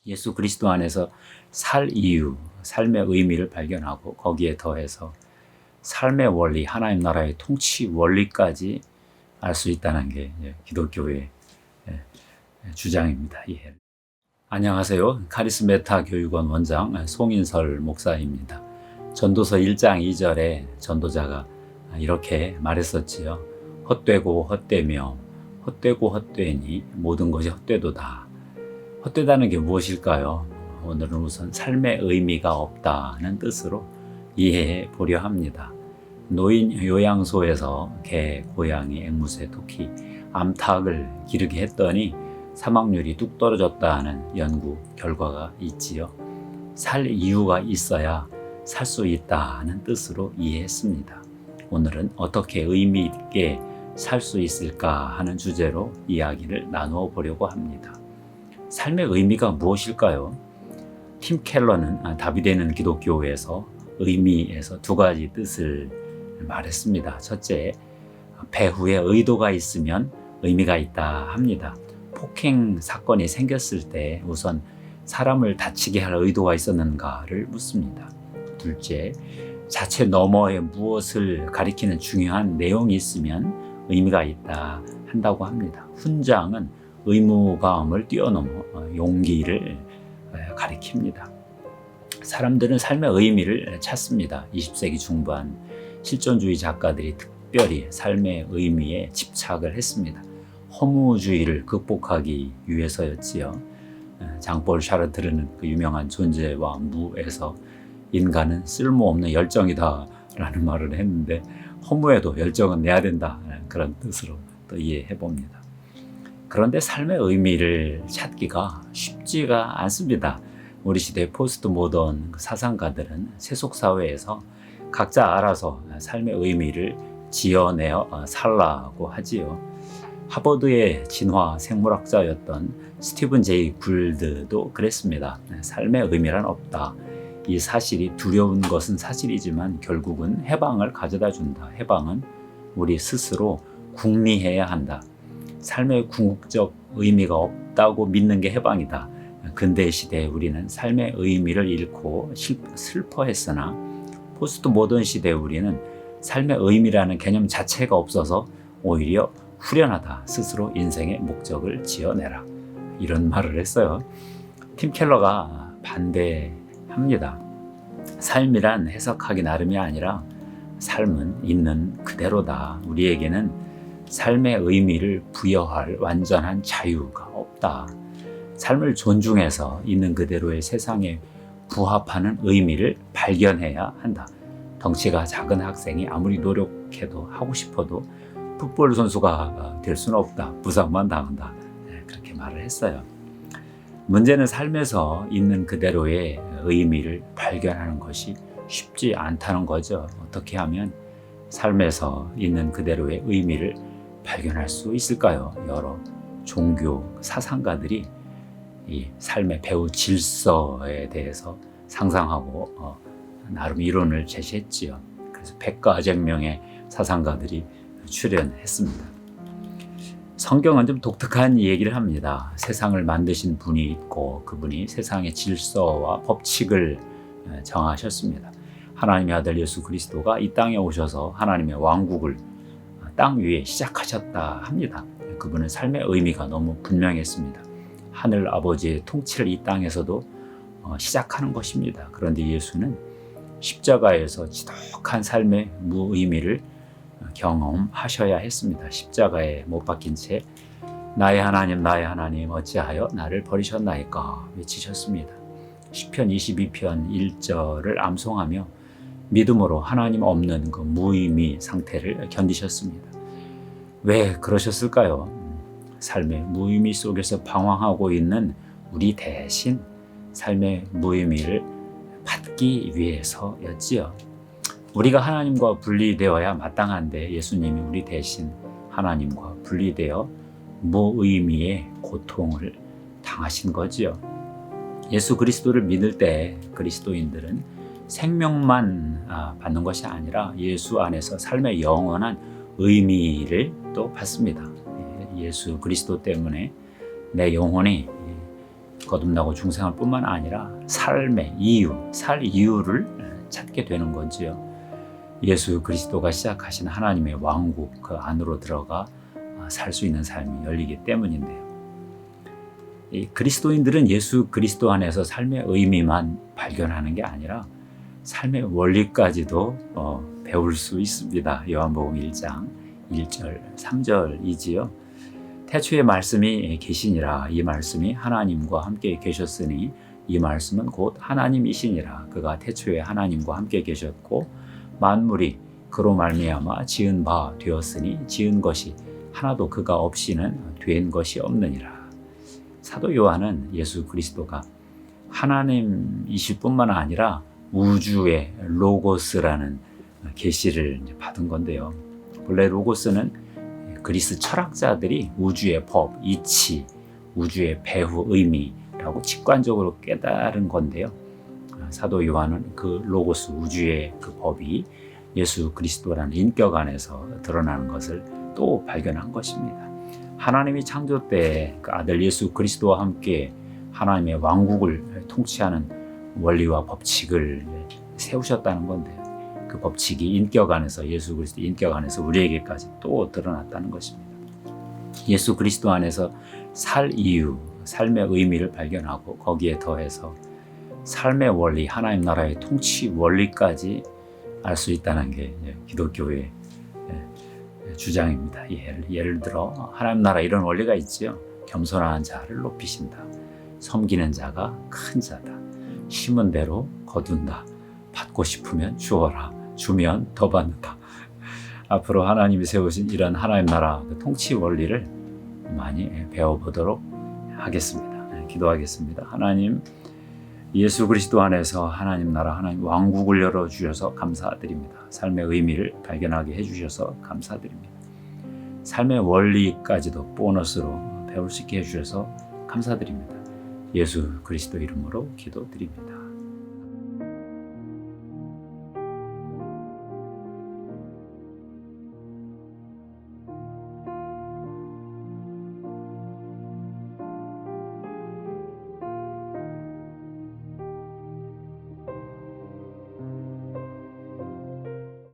예수 그리스도 안에서 살 이유, 삶의 의미를 발견하고 거기에 더해서 삶의 원리, 하나님 나라의 통치 원리까지 알 수 있다는 게 기독교의 주장입니다. 예. 안녕하세요. 카리스메타 교육원 원장 송인설 목사입니다. 전도서 1장 2절에 전도자가 이렇게 말했었지요. 헛되고 헛되며 헛되고 헛되니 모든 것이 헛되도다. 헛되다는 게 무엇일까요? 오늘은 우선 삶의 의미가 없다는 뜻으로 이해해 보려 합니다. 노인 요양소에서 개, 고양이, 앵무새, 토끼, 암탉을 기르게 했더니 사망률이 뚝 떨어졌다는 연구 결과가 있지요. 살 이유가 있어야 살 수 있다는 뜻으로 이해했습니다. 오늘은 어떻게 의미 있게 살 수 있을까 하는 주제로 이야기를 나누어 보려고 합니다. 삶의 의미가 무엇일까요? 팀 켈러는 답이 되는 기독교에서 의미에서 두 가지 뜻을 말했습니다. 첫째, 배후에 의도가 있으면 의미가 있다 합니다. 폭행 사건이 생겼을 때 우선 사람을 다치게 할 의도가 있었는가를 묻습니다. 둘째, 자체 너머에 무엇을 가리키는 중요한 내용이 있으면 의미가 있다 한다고 합니다. 훈장은 의무감을 뛰어넘어 용기를 가리킵니다. 사람들은 삶의 의미를 찾습니다. 20세기 중반 실존주의 작가들이 특별히 삶의 의미에 집착을 했습니다. 허무주의를 극복하기 위해서였지요. 장폴 샤르트르는 그 유명한 존재와 무에서 인간은 쓸모없는 열정이다 라는 말을 했는데 허무에도 열정은 내야 된다 그런 뜻으로 또 이해해 봅니다. 그런데 삶의 의미를 찾기가 쉽지가 않습니다. 우리 시대 포스트 모던 사상가들은 세속사회에서 각자 알아서 삶의 의미를 지어내어 살라고 하지요. 하버드의 진화 생물학자였던 스티븐 제이 굴드도 그랬습니다. 삶의 의미란 없다. 이 사실이 두려운 것은 사실이지만 결국은 해방을 가져다 준다. 해방은 우리 스스로 궁리해야 한다. 삶의 궁극적 의미가 없다고 믿는 게 해방이다. 근대 시대에 우리는 삶의 의미를 잃고 슬퍼했으나 포스트 모던 시대에 우리는 삶의 의미라는 개념 자체가 없어서 오히려 후련하다. 스스로 인생의 목적을 지어내라. 이런 말을 했어요. 팀 켈러가 반대합니다. 삶이란 해석하기 나름이 아니라 삶은 있는 그대로다. 우리에게는 삶의 의미를 부여할 완전한 자유가 없다. 삶을 존중해서 있는 그대로의 세상에 부합하는 의미를 발견해야 한다. 덩치가 작은 학생이 아무리 노력해도 하고 싶어도 풋볼 선수가 될 수는 없다. 부상만 당한다. 그렇게 말을 했어요. 문제는 삶에서 있는 그대로의 의미를 발견하는 것이 쉽지 않다는 거죠. 어떻게 하면 삶에서 있는 그대로의 의미를 발견할 수 있을까요? 여러 종교 사상가들이 이 삶의 배후 질서에 대해서 상상하고 나름 이론을 제시했지요. 그래서 백과쟁명의 사상가들이 출연했습니다. 성경은 좀 독특한 얘기를 합니다. 세상을 만드신 분이 있고 그분이 세상의 질서와 법칙을 정하셨습니다. 하나님의 아들 예수 그리스도가 이 땅에 오셔서 하나님의 왕국을 땅 위에 시작하셨다 합니다. 그분은 삶의 의미가 너무 분명했습니다. 하늘 아버지의 통치를 이 땅에서도 시작하는 것입니다. 그런데 예수는 십자가에서 지독한 삶의 무의미를 경험하셔야 했습니다. 십자가에 못 박힌 채 나의 하나님 어찌하여 나를 버리셨나이까 외치셨습니다. 시편 22편 1절을 암송하며 믿음으로 하나님 없는 그 무의미 상태를 견디셨습니다. 왜 그러셨을까요? 삶의 무의미 속에서 방황하고 있는 우리 대신 삶의 무의미를 받기 위해서였지요. 우리가 하나님과 분리되어야 마땅한데 예수님이 우리 대신 하나님과 분리되어 무의미의 고통을 당하신 거지요. 예수 그리스도를 믿을 때 그리스도인들은 생명만 받는 것이 아니라 예수 안에서 삶의 영원한 의미를 또 받습니다. 예수 그리스도 때문에 내 영혼이 거듭나고 중생할 뿐만 아니라 삶의 이유, 살 이유를 찾게 되는 건지요. 예수 그리스도가 시작하신 하나님의 왕국 그 안으로 들어가 살 수 있는 삶이 열리기 때문인데요. 이 그리스도인들은 예수 그리스도 안에서 삶의 의미만 발견하는 게 아니라 삶의 원리까지도 배울 수 있습니다. 요한복음 1장 1절 3절이지요. 태초에 말씀이 계시니라. 이 말씀이 하나님과 함께 계셨으니 이 말씀은 곧 하나님이시니라. 그가 태초에 하나님과 함께 계셨고 만물이 그로 말미암아 지은 바 되었으니 지은 것이 하나도 그가 없이는 된 것이 없느니라. 사도 요한은 예수 그리스도가 하나님이실 뿐만 아니라 우주의 로고스라는 계시를 받은 건데요. 본래 로고스는 그리스 철학자들이 우주의 법, 이치, 우주의 배후 의미라고 직관적으로 깨달은 건데요. 사도 요한은 그 로고스 우주의 그 법이 예수 그리스도라는 인격 안에서 드러나는 것을 또 발견한 것입니다. 하나님이 창조 때 그 아들 예수 그리스도와 함께 하나님의 왕국을 통치하는 원리와 법칙을 세우셨다는 건데요. 그 법칙이 인격 안에서 예수 그리스도 인격 안에서 우리에게까지 또 드러났다는 것입니다. 예수 그리스도 안에서 살 이유, 삶의 의미를 발견하고 거기에 더해서 삶의 원리, 하나님 나라의 통치 원리까지 알 수 있다는 게 기독교의 주장입니다. 예를 들어 하나님 나라 이런 원리가 있지요. 겸손한 자를 높이신다. 섬기는 자가 큰 자다. 심은 대로 거둔다. 받고 싶으면 주어라. 주면 더 받는다. 앞으로 하나님이 세우신 이런 하나님 나라 통치 원리를 많이 배워보도록 하겠습니다. 기도하겠습니다. 하나님, 예수 그리스도 안에서 하나님 나라, 하나님 왕국을 열어주셔서 감사드립니다. 삶의 의미를 발견하게 해주셔서 감사드립니다. 삶의 원리까지도 보너스로 배울 수 있게 해주셔서 감사드립니다. 예수 그리스도 이름으로 기도드립니다.